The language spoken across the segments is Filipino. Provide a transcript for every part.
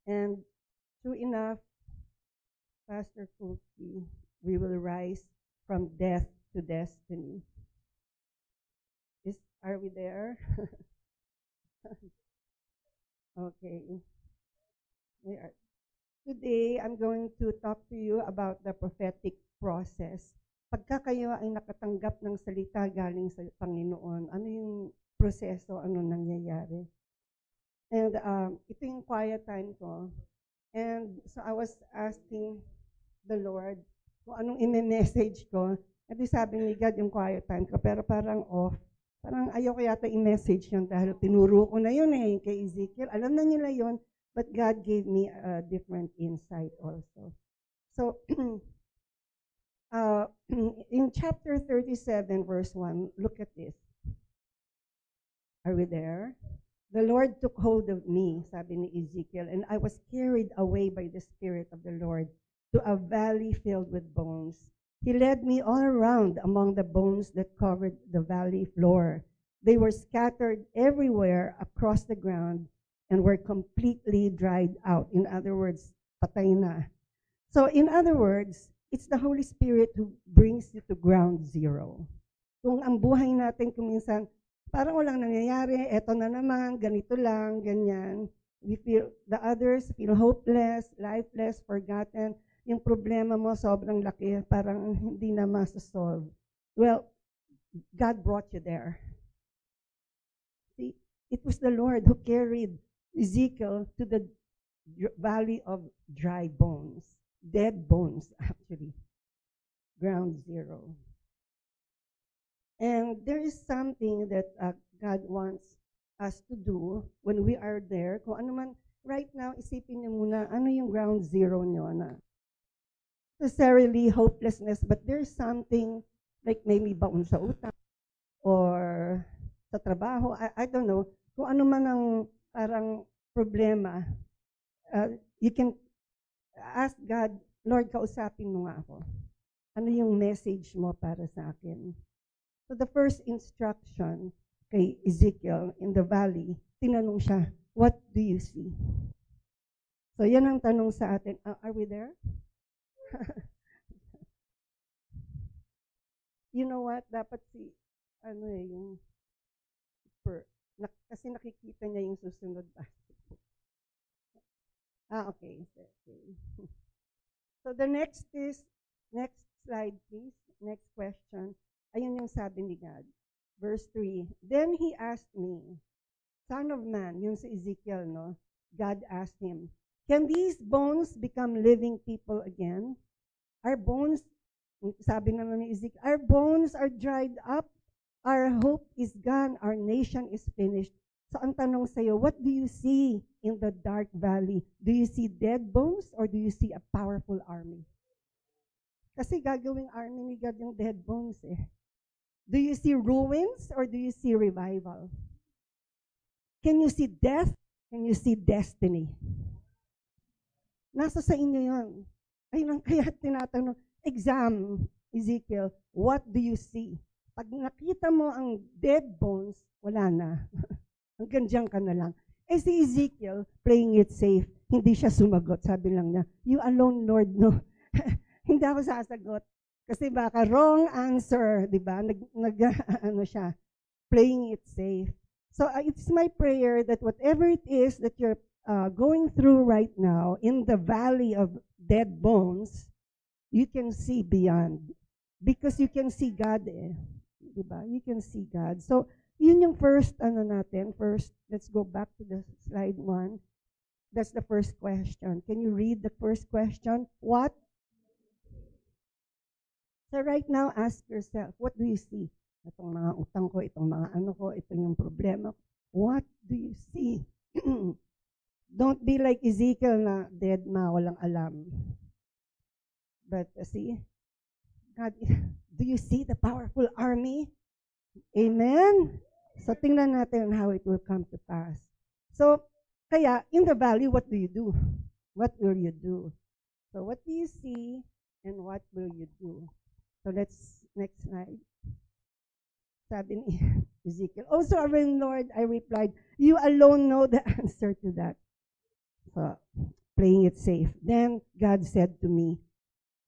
And true enough, Pastor Kulki, we will rise from death to destiny. Are we there? Okay. We are. Today, I'm going to talk to you about the prophetic process. Pagka kayo ay nakatanggap ng salita galing sa Panginoon, ano yung proseso, ano nangyayari? And ito yung quiet time ko. And so I was asking the Lord kung anong ime-message ko. At sabi ni God yung quiet time ko, pero parang off. Parang ayaw ko yata i-message yun dahil tinuro ko na yun kay Ezekiel. Alam na nila yun, but God gave me a different insight also. So, in chapter 37, verse 1, look at this. Are we there? The Lord took hold of me, sabi ni Ezekiel, and I was carried away by the Spirit of the Lord to a valley filled with bones. He led me all around among the bones that covered the valley floor. They were scattered everywhere across the ground and were completely dried out. In other words, patay na. So in other words, it's the Holy Spirit who brings you to ground zero. Kung ang buhay natin kuminsan, parang walang nangyayari, eto na naman, ganito lang, ganyan. The others feel hopeless, lifeless, forgotten. Yung problema mo sobrang laki, parang hindi na masasolve. Well, God brought you there. See, it was the Lord who carried Ezekiel to the valley of dry bones, dead bones actually, ground zero. And there is something that God wants us to do when we are there. Kung ano man, right now, isipin niyo muna, ano yung ground zero niyo na necessarily hopelessness, but there's something like maybe baon sa utang or sa trabaho, I don't know, kung ano man ang parang problema, you can ask God, Lord, kausapin mo nga ako. Ano yung message mo para sa akin? So the first instruction kay Ezekiel in the valley, tinanong siya, what do you see? So yan ang tanong sa atin. Are we there? You know what? Dapat yung kasi nakikita niya yung susunod pa. Okay. So the next slide please. Next question. Ayun yung sabi ni God. Verse 3. Then he asked me, Son of man, yung si Ezekiel, no? God asked him, can these bones become living people again? Our bones, sabi naman ni Ezekiel, our bones are dried up. Our hope is gone. Our nation is finished. So ang tanong sa'yo, what do you see in the dark valley? Do you see dead bones or do you see a powerful army? Kasi gagawing army ni God yung dead bones Do you see ruins or do you see revival? Can you see death? Can you see destiny? Nasa sa inyo yun. Ayun ang kaya tinatanong, exam, Ezekiel, what do you see? Pag nakita mo ang dead bones, wala na. Hanggang dyan ka na lang. Si Ezekiel, playing it safe, hindi siya sumagot. Sabi lang niya, you alone, Lord, no? Hindi ako sasagot. Kasi baka wrong answer, di ba? Ano siya, playing it safe. So it's my prayer that whatever it is that you're going through right now in the valley of dead bones, you can see beyond. Because you can see God Di ba? You can see God. So, yun yung first, First, let's go back to the slide 1. That's the first question. Can you read the first question? What? So right now, ask yourself, what do you see? Itong mga utang ko, itong mga ano ko, ito yung problema. What do you see? Don't be like Ezekiel na dead na, walang alam. But see, God, do you see the powerful army? Amen? So tingnan natin how it will come to pass. So, kaya, in the valley, what do you do? What will you do? So what do you see and what will you do? So next slide. Sabi ni Ezekiel, oh, sovereign Lord, I replied, you alone know the answer to that. So, playing it safe. Then God said to me,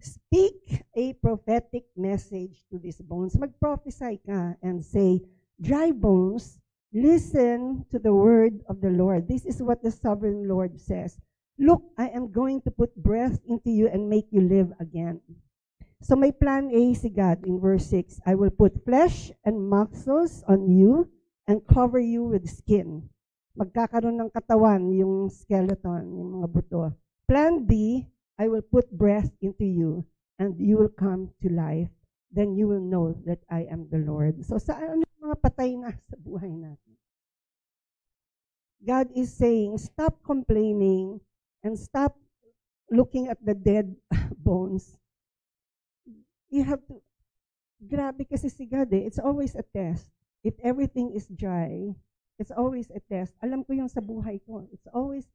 speak a prophetic message to these bones. Mag-prophesy ka and say, dry bones, listen to the word of the Lord. This is what the sovereign Lord says. Look, I am going to put breath into you and make you live again. So may plan A si God in verse 6. I will put flesh and muscles on you and cover you with skin. Magkakaroon ng katawan yung skeleton, yung mga buto. Plan B, I will put breath into you and you will come to life. Then you will know that I am the Lord. So saan yung mga patay na sa buhay natin? God is saying, stop complaining and stop looking at the dead bones. You have to, grabe kasi si God it's always a test. If everything is dry, it's always a test. Alam ko yung sa buhay ko. It's always,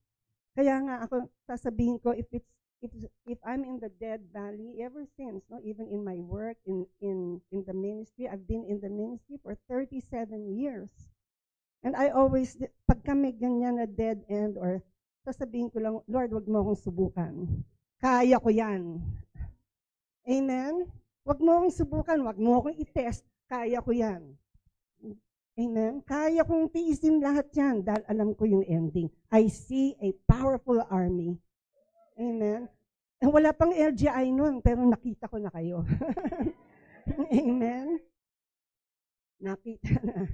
kaya nga ako sasabihin ko, if I'm in the dead valley, ever since, no, even in my work, in the ministry, I've been in the ministry for 37 years. And I always, pag kami ganyan na dead end, or sasabihin ko lang, Lord, wag mo akong subukan. Kaya ko yan. Amen? Wag mo akong subukan, wag mo akong i-test. Kaya ko yan. Amen? Kaya kong tiisin lahat yan dahil alam ko yung ending. I see a powerful army. Amen? Wala pang LGI nun, pero nakita ko na kayo. Amen? Nakita na.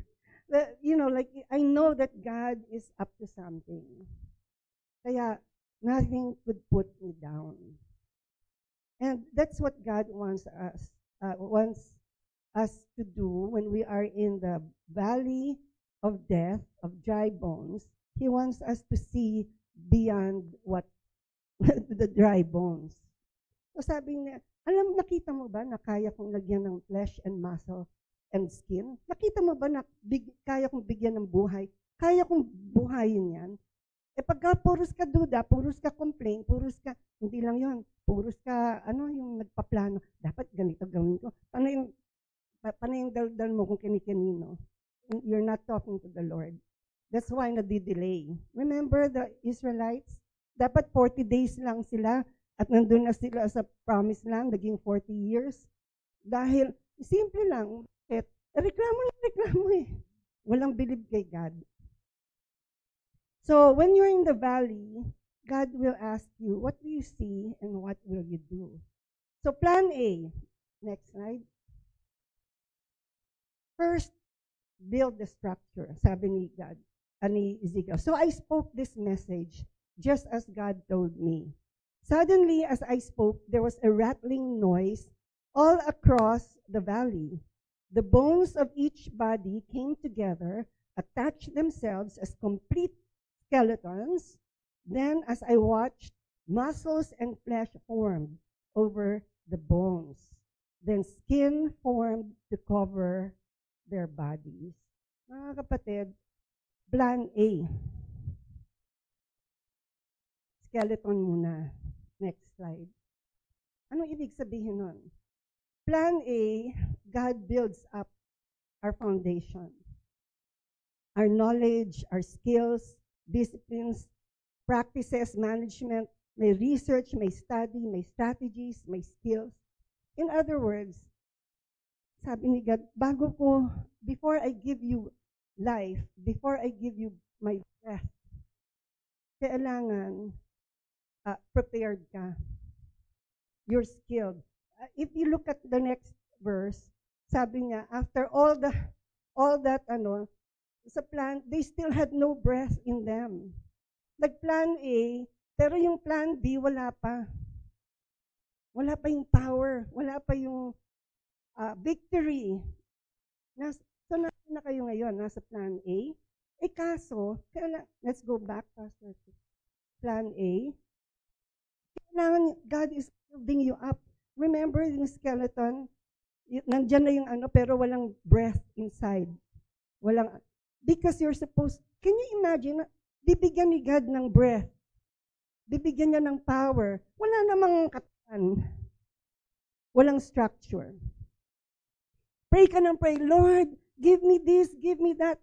You know, like, I know that God is up to something. Kaya, nothing could put me down. And that's what God wants us to do when we are in the valley of death, of dry bones. He wants us to see beyond what the dry bones. So sabi niya, nakita mo ba na kaya kong lagyan ng flesh and muscle and skin? Nakita mo ba na kaya kong bigyan ng buhay? Kaya kong buhayin yan? Pagka puros ka duda, puros ka complain, puros ka, hindi lang yon, puros ka, yung nagpaplano, dapat ganito gawin ko. Paano yung daldal mo kung kini-kanino? You're not talking to the Lord. That's why nadi-delay. Remember the Israelites? Dapat 40 days lang sila at nandun na sila sa promised land, naging 40 years. Dahil, simple lang, reklamo eh. Walang believe kay God. So, when you're in the valley, God will ask you, what do you see and what will you do? So, plan A. Next slide. First, build the structure, sabi ni God, ni Ezekiel. So, I spoke this message just as God told me. Suddenly, as I spoke, there was a rattling noise all across the valley. The bones of each body came together, attached themselves as complete skeletons. Then, as I watched, muscles and flesh formed over the bones. Then skin formed to cover their bodies. Mga kapatid, plan A. Skeleton muna. Next slide. Anong ibig sabihin nun? Plan A, God builds up our foundation. Our knowledge, our skills, disciplines, practices, management, may research, may study, may strategies, may skills. In other words, sabi ni God, before I give you life, before I give you my breath, kailangan prepared ka. You're skilled. If you look at the next verse, sabi niya, after all that, sa plan, they still had no breath in them. Nag-plan A, pero yung plan B, wala pa. Wala pa yung power. Wala pa yung victory. So, na kayo ngayon, nasa plan A. Kaso, let's go back, Pastor. Plan A. Kailangan, God is building you up. Remember yung skeleton? Nandyan na yung pero walang breath inside. Because you're supposed, can you imagine, bibigyan ni God ng breath. Bibigyan niya ng power. Wala namang katawan. Walang structure. Pray ka ng pray, Lord, give me this, give me that.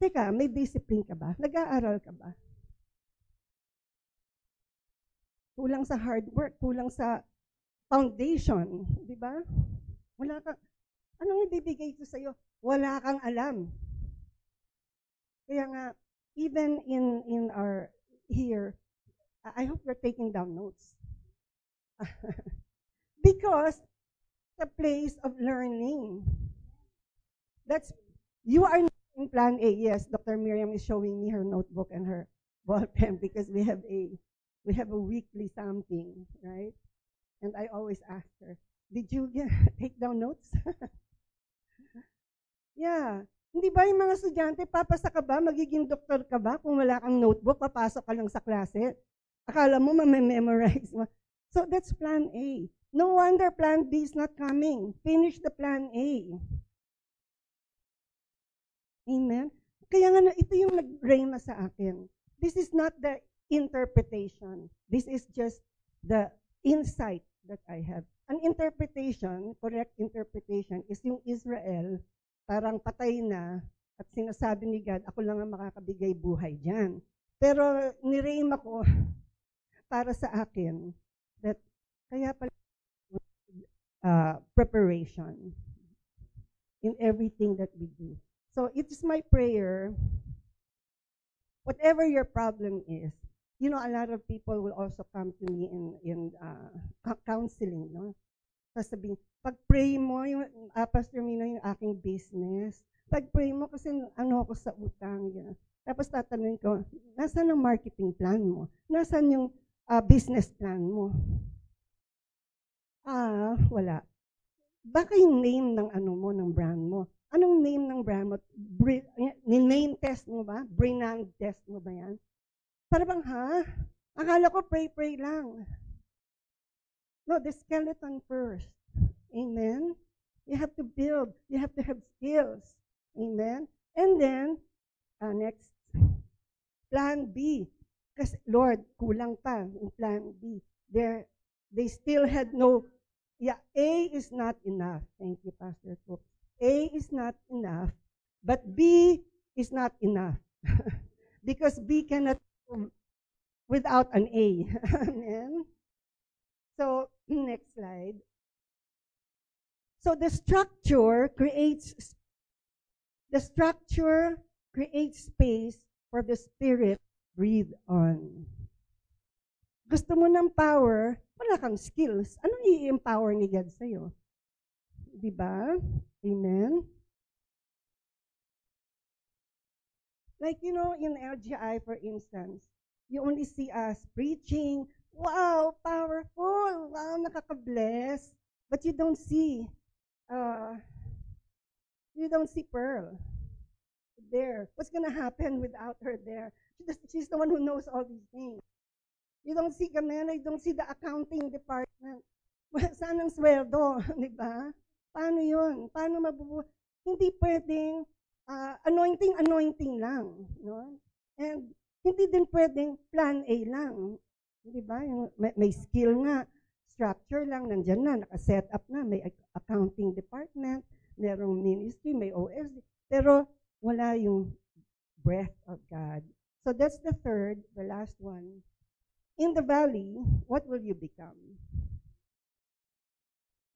Teka, may discipline ka ba? Nag-aaral ka ba? kulang sa hard work, kulang sa foundation, di ba? Wala kang, anong ibibigay ko sa'yo? Wala kang alam. Kaya nga, even in our, here, I hope you're taking down notes. Because the place of learning. That's, you are not in plan A. Yes, Dr. Miriam is showing me her notebook and her ball pen because we have a weekly something, right? And I always ask her, did you take down notes? Yeah. Hindi ba yung mga estudyante, papasa ka ba, magiging doktor ka ba kung wala kang notebook, papasok ka lang sa klase? Akala mo mamememorize mo. So that's plan A. No wonder plan B is not coming. Finish the plan A. Amen? Kaya nga, ito yung nag-rema sa akin. This is not the interpretation. This is just the insight that I have. An interpretation, correct interpretation, is yung Israel, parang patay na, at sinasabi ni God, ako lang ang makakabigay buhay dyan. Pero nirema ko para sa akin, that kaya pala preparation in everything that we do. So it is my prayer, whatever your problem is, you know, a lot of people will also come to me in counseling, no? Sasabihin, pag-pray mo, yung Pastor Mino, yung aking business, pag-pray mo kasi ano ako sa utang, yun. Tapos tatanungin ko, nasaan ang marketing plan mo? Nasaan yung business plan mo? Wala. Baka yung name ng ano mo, ng brand mo. Anong name ng brand mo? Name test mo ba? Brand test mo ba yan? Para bang, akala ko pray lang. No, the skeleton first. Amen? You have to build. You have to have skills. Amen? And then, next, plan B. Kasi, Lord, kulang pa yung plan B. They still had no, A is not enough. Thank you, Pastor Cook. A is not enough, but B is not enough. Because B cannot without an A. Amen? So, next slide. So the structure creates space for the Spirit to breathe on. Gusto mo ng power, wala kang skills. Anong i-empower ni God sa'yo? Diba? Amen? Like, you know, in LGI, for instance, you only see us preaching, wow, powerful, wow, nakaka-bless. But you don't see Pearl there. What's gonna happen without her there? She's the one who knows all these things. You don't see Gamela, you don't see the accounting department. Saan ang sweldo, di ba? Paano yun? Paano hindi pwedeng anointing lang. No? And hindi din pwedeng plan A lang. Di ba? May skill nga. Structure lang, nandyan na, nakaset up na. May accounting department, merong ministry, may OS. Pero wala yung breath of God. So that's the third, the last one. In the valley, what will you become?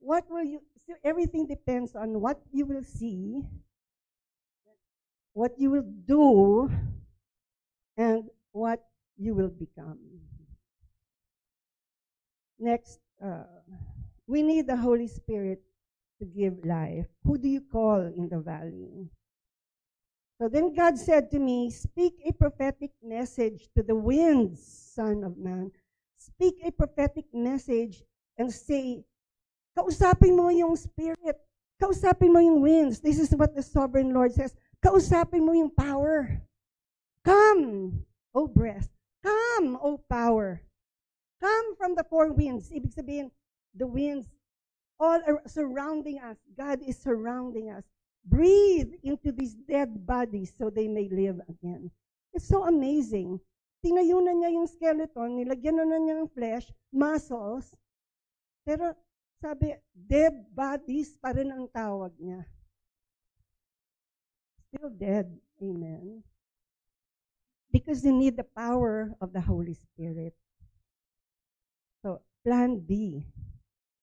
So everything depends on what you will see, what you will do, and what you will become. Next, we need the Holy Spirit to give life. Who do you call in the valley? So then God said to me, speak a prophetic message to the winds, Son of Man. Speak a prophetic message and say, kausapin mo yung spirit. Kausapin mo yung winds. This is what the sovereign Lord says. Kausapin mo yung power. Come, O breath. Come, O power. Come from the four winds. Ibig sabihin, the winds all are surrounding us. God is surrounding us. Breathe into these dead bodies so they may live again. It's so amazing. Tinayo na niya yung skeleton, nilagyan na niya yung flesh, muscles, pero sabi, dead bodies pa rin ang tawag niya. Still dead. Amen. Because you need the power of the Holy Spirit. plan B.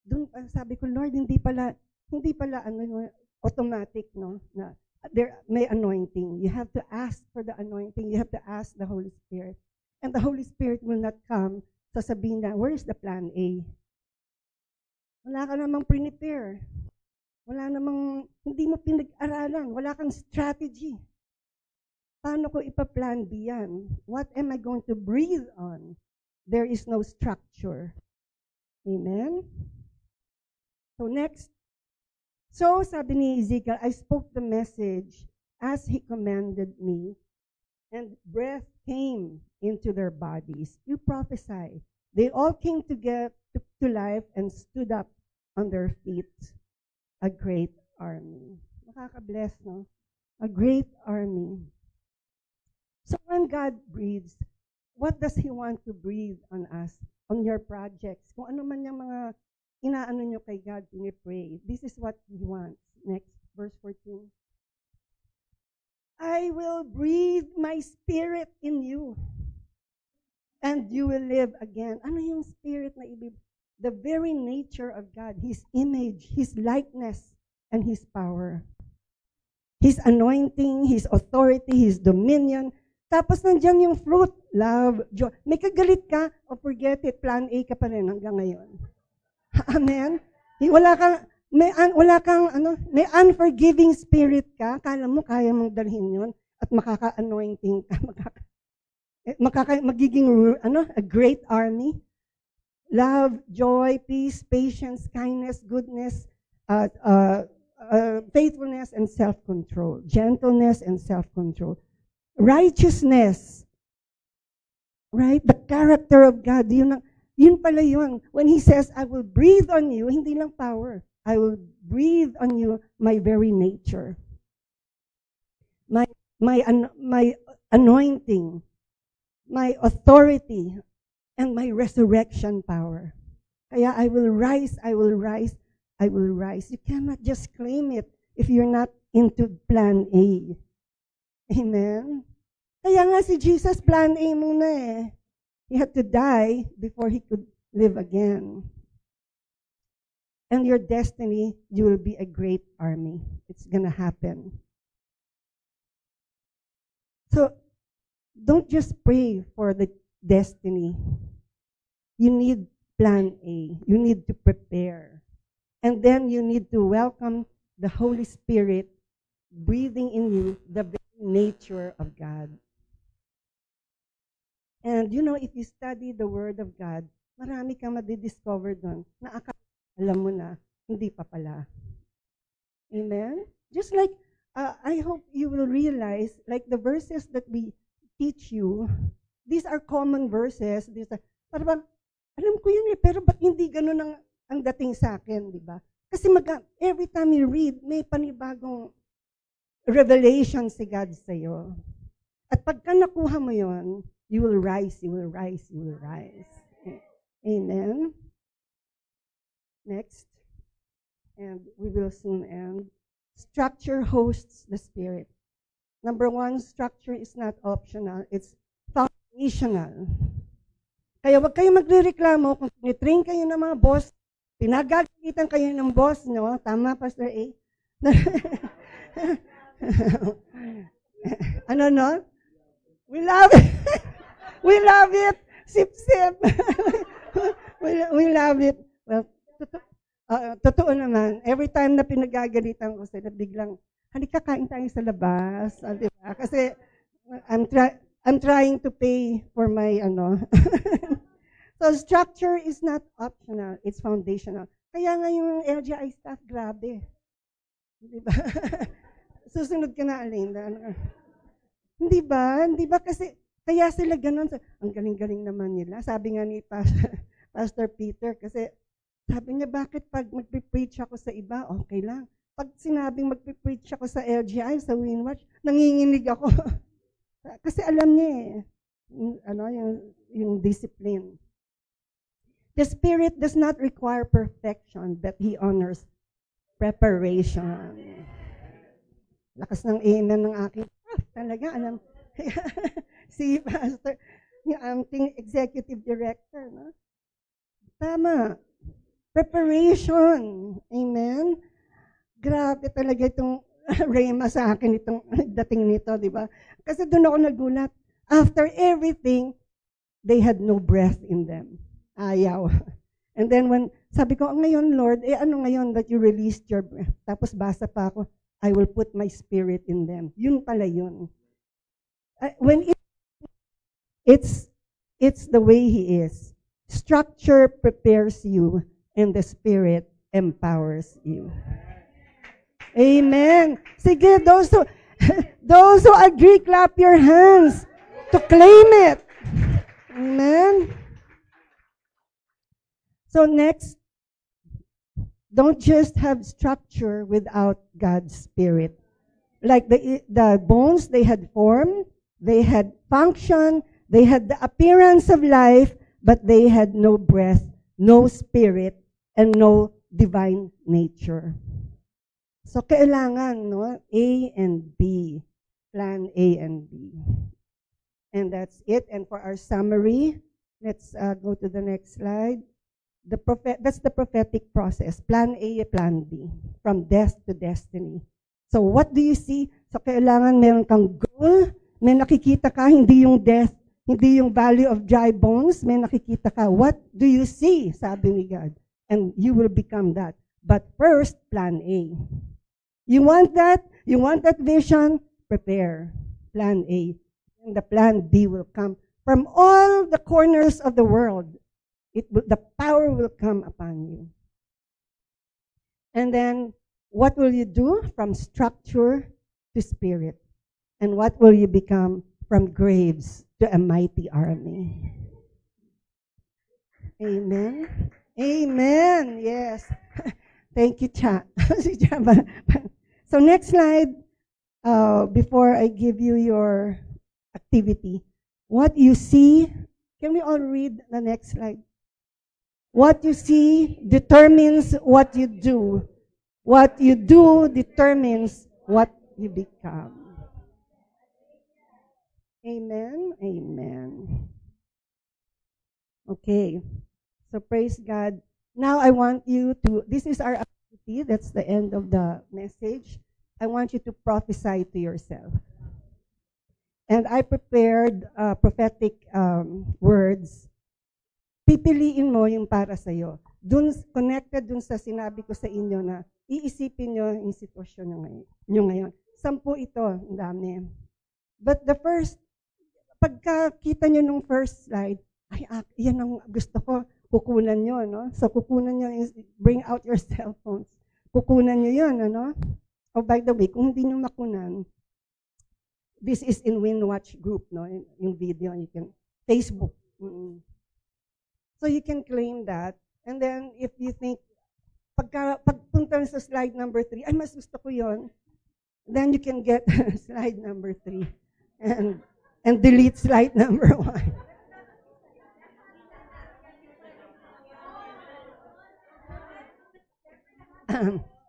Doon sabi ko, Lord, hindi pala automatic, no? Na there may anointing. You have to ask for the anointing. You have to ask the Holy Spirit. And the Holy Spirit will not come sasabihin na, where is the plan A? Wala ka namang prepare. Wala namang, hindi mo pinag-aralan. Wala kang strategy. Paano ko ipa-plan B yan? What am I going to breathe on? There is no structure. Amen? So next. So sabi ni Ezekiel, I spoke the message as he commanded me, and breath came into their bodies. You prophesy. They all came together to life and stood up on their feet. A great army. Nakaka-bless, no? A great army. So when God breathes, what does He want to breathe on us, on your projects? Kung ano man yung mga inaano nyo kay God, pinipray. This is what He wants. Next, verse 14. I will breathe my spirit in you, and you will live again. Ano yung spirit na ibig? The very nature of God, His image, His likeness, and His power. His anointing, His authority, His dominion. Tapos nandiyan yung fruit, love, joy. May kagalit ka, o forget it, plan A ka pa rin hanggang ngayon. Amen? Wala kang may unforgiving spirit ka, kala mo kaya mong dalhin yun, at makaka-anointing ka, magiging a great army. Love, joy, peace, patience, kindness, goodness, faithfulness, and self-control. Gentleness and self-control. Righteousness. Right? The character of God. Yun pala yun. When He says, I will breathe on you, hindi lang power. I will breathe on you my very nature. My anointing, my authority, and my resurrection power. Kaya I will rise, I will rise, I will rise. You cannot just claim it if you're not into plan A. Amen? Kaya nga si Jesus, plan A muna eh. He had to die before He could live again. And your destiny, you will be a great army. It's gonna happen. So, don't just pray for the destiny. You need plan A. You need to prepare. And then you need to welcome the Holy Spirit breathing in you the very nature of God. And if you study the Word of God, marami kang madidiscover doon na alam mo na, hindi pa pala. Amen? Just like, I hope you will realize, like the verses that we teach you, these are common verses. Parang, alam ko yun pero ba't hindi ganun ang dating sa akin, di ba? Kasi every time you read, may panibagong revelation si God sa'yo. At pagka nakuha mo yun, you will rise, you will rise, you will rise. Amen? Next. And we will soon end. Structure hosts the Spirit. Number one, structure is not optional. It's foundational. Kaya wag kayo magrereklamo kung tinitrain kayo ng mga boss, pinagagalitan kayo ng boss, no? Tama, Pastor A? No? We love it. We love it. Sip, sip. we love it. Well, totoo naman. Every time na pinagagalitan ko sila, biglang, halika kain tayo sa labas. Diba? Kasi, I'm trying to pay for my, So, structure is not optional. It's foundational. Kaya nga yung LGI staff, grabe. Diba? Susunod ka na, Alinda. Hindi ba? Hindi ba? Kasi, kaya sila ganun. Ang galing-galing naman nila. Sabi nga ni Pastor Peter, kasi sabi niya, bakit pag magpipreach ako sa iba, okay lang. Pag sinabing magpipreach ako sa LGI, sa Winwatch, nanginginig ako. Kasi alam niya yung discipline. The Spirit does not require perfection, but He honors preparation. Lakas ng amen ng aking talaga, alam. Si Pastor, yung ating executive director, no? Tama. Preparation. Amen? Grabe talaga itong rema sa akin, itong dating nito, di ba? Kasi doon ako nagulat. After everything, they had no breath in them. Ayaw. And then when, sabi ko, ngayon Lord, ano ngayon that you released your breath? Tapos basa pa ako, I will put my spirit in them. Yun pala yun. When it's the way He is. Structure prepares you, and the Spirit empowers you. Amen. Sige, those who agree, clap your hands to claim it. Amen. So next, don't just have structure without God's Spirit. Like the bones, they had form, they had function, they had the appearance of life, but they had no breath, no spirit, and no divine nature. So kailangan, no, A and B. Plan A and B. And that's it. And for our summary, let's go to the next slide. That's the prophetic process. Plan A, Plan B. From death to destiny. So what do you see? So kailangan meron kang goal, may nakikita ka, hindi yung death, hindi yung valley of dry bones, may nakikita ka. What do you see? Sabi ni God. And you will become that. But first, Plan A. You want that? You want that vision? Prepare. Plan A. And the Plan B will come from all the corners of the world. The power will come upon you. And then, what will you do? From structure to spirit. And what will you become? From graves to a mighty army. Amen. Amen. Yes. Thank you, Cha. So next slide, before I give you your activity, what you see, can we all read the next slide? What you see determines what you do. What you do determines what you become. Amen. Amen. Okay. So praise God. Now I want you to, this is our activity. That's the end of the message. I want you to prophesy to yourself. And I prepared prophetic words. Pipiliin mo yung para sa'yo. Connected dun sa sinabi ko sa inyo na iisipin nyo yung sitwasyon nyo ngayon. 10 ito, ang dami. But the first, pagkakita nyo nung first slide, ay, yan ang gusto ko, kukunan nyo, no? So, kukunan nyo, bring out your cell phones. Kukunan nyo yun, ano? Oh, by the way, kung hindi nyo makunan, this is in WinWatch group, no? Yung video, you can, Facebook. So, you can claim that. And then, if you think, pagpunta sa slide number 3, ay, mas gusto ko yun, then you can get slide number 3 and delete slide number 1.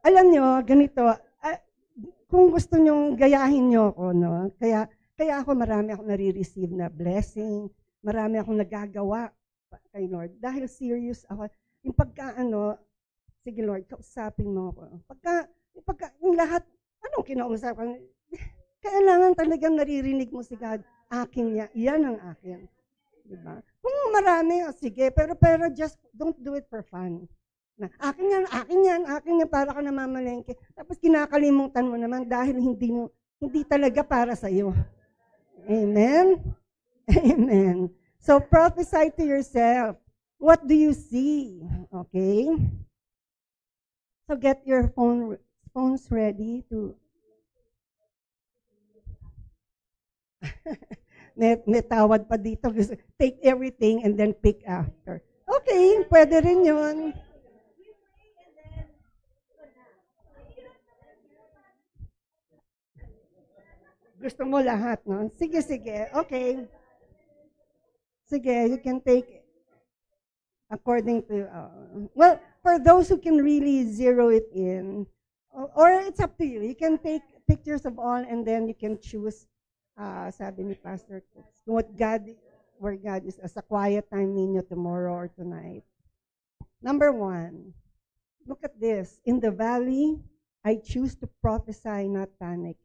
Alam nyo, ganito, kung gusto nyong gayahin nyo ako, no? Kaya ako marami akong nare-receive na blessing, marami akong nagagawa kay Lord. Dahil serious ako. Yung sige Lord, kausapin mo ako. Yung lahat, anong kinausap ko? Kailangan talagang naririnig mo si God, akin niya, iyan ang akin. Diba? Kung marami, sige, pero just don't do it for fun. Na, akin yan, para ka namamalengke. Tapos kinakalimutan mo naman dahil hindi talaga para sa'yo. Amen? Amen. So prophesy to yourself. What do you see? Okay? So get your phones ready to... may tawad pa dito. Take everything and then pick after. Okay, pwede rin yun. Gusto mo lahat, no? Sige. Okay. Sige, you can take according to, well, for those who can really zero it in, or it's up to you. You can take pictures of all and then you can choose, sabi ni Pastor Cooks, where God is as a quiet time ninyo tomorrow or tonight. Number 1, look at this. In the valley, I choose to prophesy, not panic.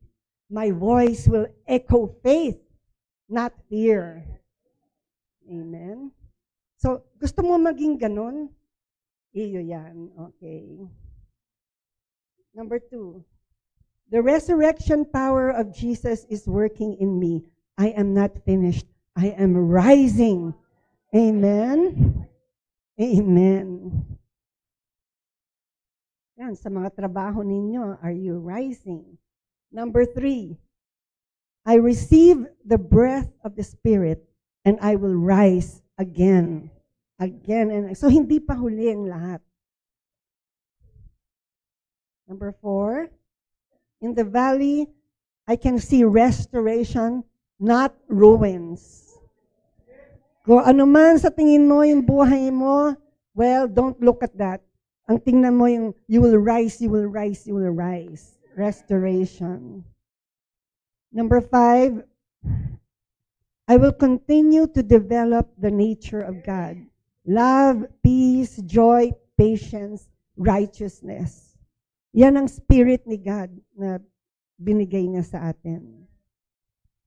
My voice will echo faith, not fear. Amen? So, gusto mo maging ganun? Iyo yan. Okay. Number 2, the resurrection power of Jesus is working in me. I am not finished. I am rising. Amen? Amen. Yan, sa mga trabaho ninyo, are you rising? Number 3, I receive the breath of the Spirit and I will rise again. Again. And so, hindi pa huli ang lahat. Number 4, in the valley, I can see restoration, not ruins. Kung ano man sa tingin mo yung buhay mo, well, don't look at that. Ang tingnan mo yung you will rise, you will rise, you will rise. Restoration. Number 5, I will continue to develop the nature of God. Love, peace, joy, patience, righteousness. Yan ang spirit ni God na binigay niya sa atin.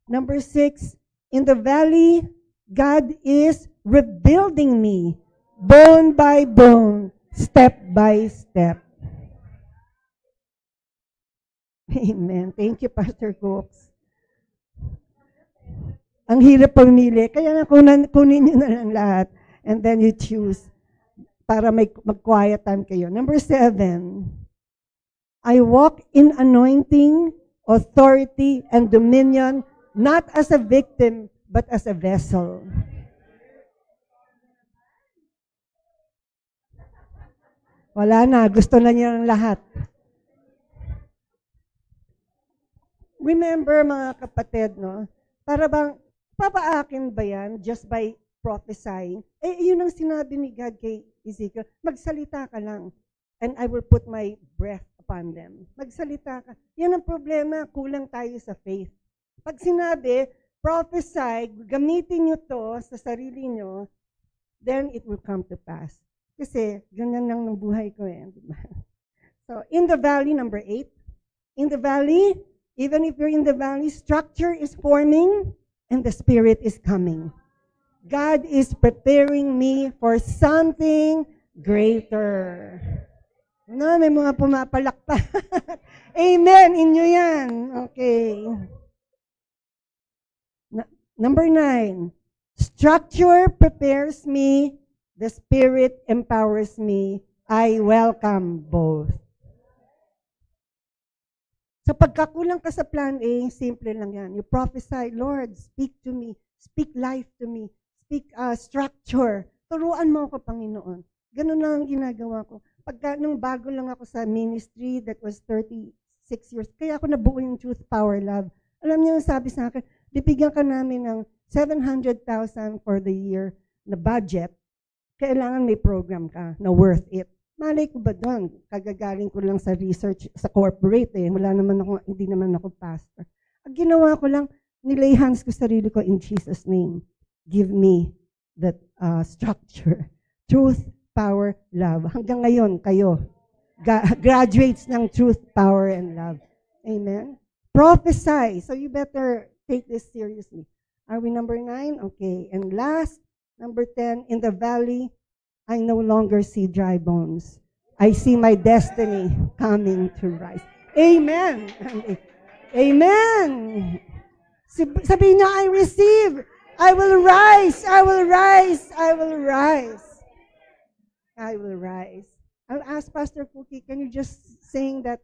Number 6, in the valley, God is rebuilding me, bone by bone, step by step. Amen. Thank you, Pastor Cooks. Ang hirap pumili. Kaya na kunin nyo na lang lahat. And then you choose para mag-quiet time kayo. Number 7, I walk in anointing, authority, and dominion, not as a victim, but as a vessel. Wala na. Gusto na niya ng lahat. Remember, mga kapatid, no? Para bang, papaakin ba yan just by prophesying? Yun ang sinabi ni God kay Ezekiel. Magsalita ka lang, and I will put my breath upon them. Magsalita ka. Yan ang problema, kulang tayo sa faith. Pag sinabi, prophesy, gamitin nyo to sa sarili nyo, then it will come to pass. Kasi, ganyan lang ng buhay ko eh. Diba? So, in the valley, number 8, in the valley, even if you're in the valley, structure is forming and the Spirit is coming. God is preparing me for something greater. No, may mga pumapalakpak. Amen, inyo yan. Okay. Number 9, structure prepares me, the Spirit empowers me. I welcome both. So pagkakulang ka sa plan A, simple lang yan. You prophesy, Lord, speak to me. Speak life to me. Speak structure. Turuan mo ako, Panginoon. Ganun lang ang ginagawa ko. Pagka nung bago lang ako sa ministry, that was 36 years, kaya ako nabuo yung Truth, Power, Love. Alam niyo, sabi sa akin, bibigyan ka namin ng 700,000 for the year na budget. Kailangan may program ka na worth it. Malay ko ba doon? Kagagaling ko lang sa research sa corporate eh. Hindi naman ako pastor. Ang ginawa ko lang, nilay hands ko sarili ko in Jesus' name. Give me that structure. Truth, power, love. Hanggang ngayon, kayo, graduates ng truth, power, and love. Amen? Prophesy. So you better take this seriously. Are we number 9? Okay. And last, number 10, in the valley, I no longer see dry bones. I see my destiny coming to rise. Amen. Amen. Sabihin niya, I receive. I will rise. I will rise. I will rise. I will rise. I'll ask Pastor Cookie, can you just sing that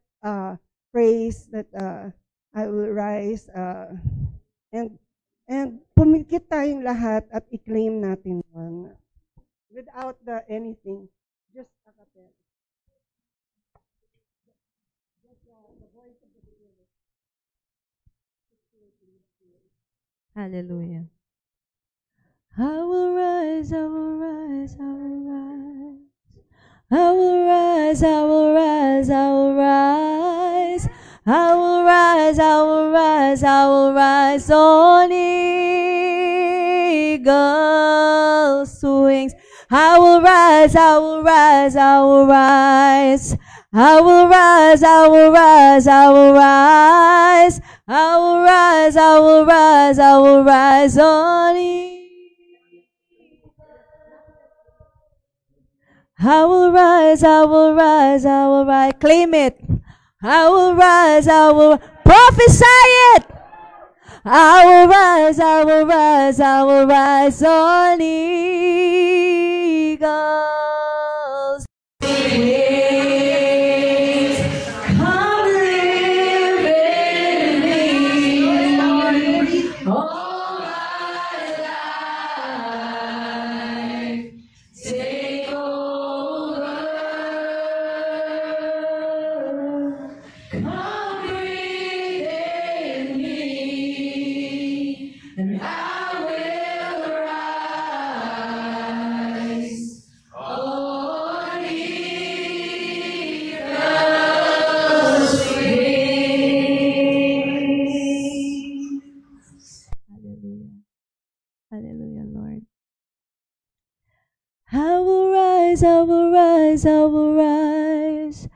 phrase that I will rise? And pumikit tayong lahat at i-claim natin yun. Without anything, just a cappella. The voice of the Spirit. Hallelujah. I will rise, I will rise, I will rise. I will rise, I will rise, I will rise. I will rise, I will rise, I will rise on eagle's wings. I will rise, I will rise, I will rise. I will rise, I will rise, I will rise. I will rise, I will rise, I will rise on eagles. I will rise, I will rise, I will rise. Claim it. I will rise, I will prophesy it. I will rise, I will rise, I will rise on eagles' wings. Come live in me all my life. Take over. Come breathe in me, and I will rise on eagle's wings. Hallelujah. Hallelujah, Lord. I will rise, I will rise, I will rise.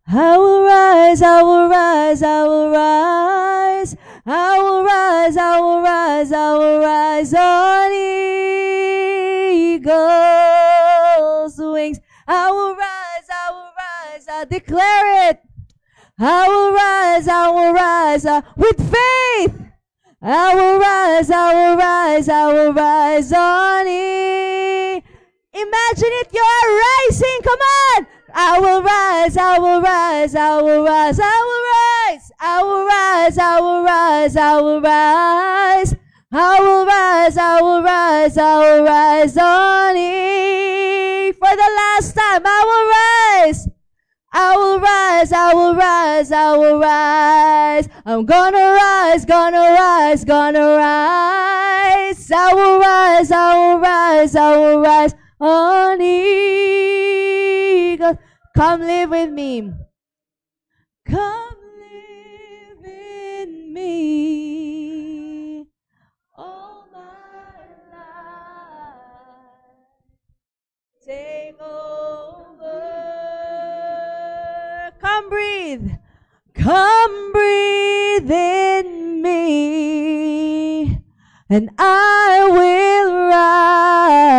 I will rise, I will rise, I will rise. I will rise, I will rise, I will rise on eagle's wings. I will rise, I will rise, I declare it. I will rise, I will rise with faith. I will rise, I will rise, I will rise on it. Imagine it, you're rising, come on. I will rise, I will rise, I will rise, I will rise, I will rise, I will rise, I will rise. I will rise, I will rise, I will rise on it. For the last time, I will rise. I will rise, I will rise, I will rise. I'm gonna rise, gonna rise, gonna rise. I will rise, I will rise, I will rise on eagles. Come live with me. Come live in me all my life. Take over. Come breathe. Come breathe in me, and I will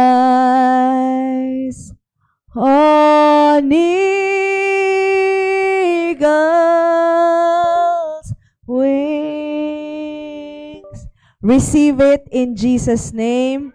rise on eagle's wings. Receive it in Jesus' name.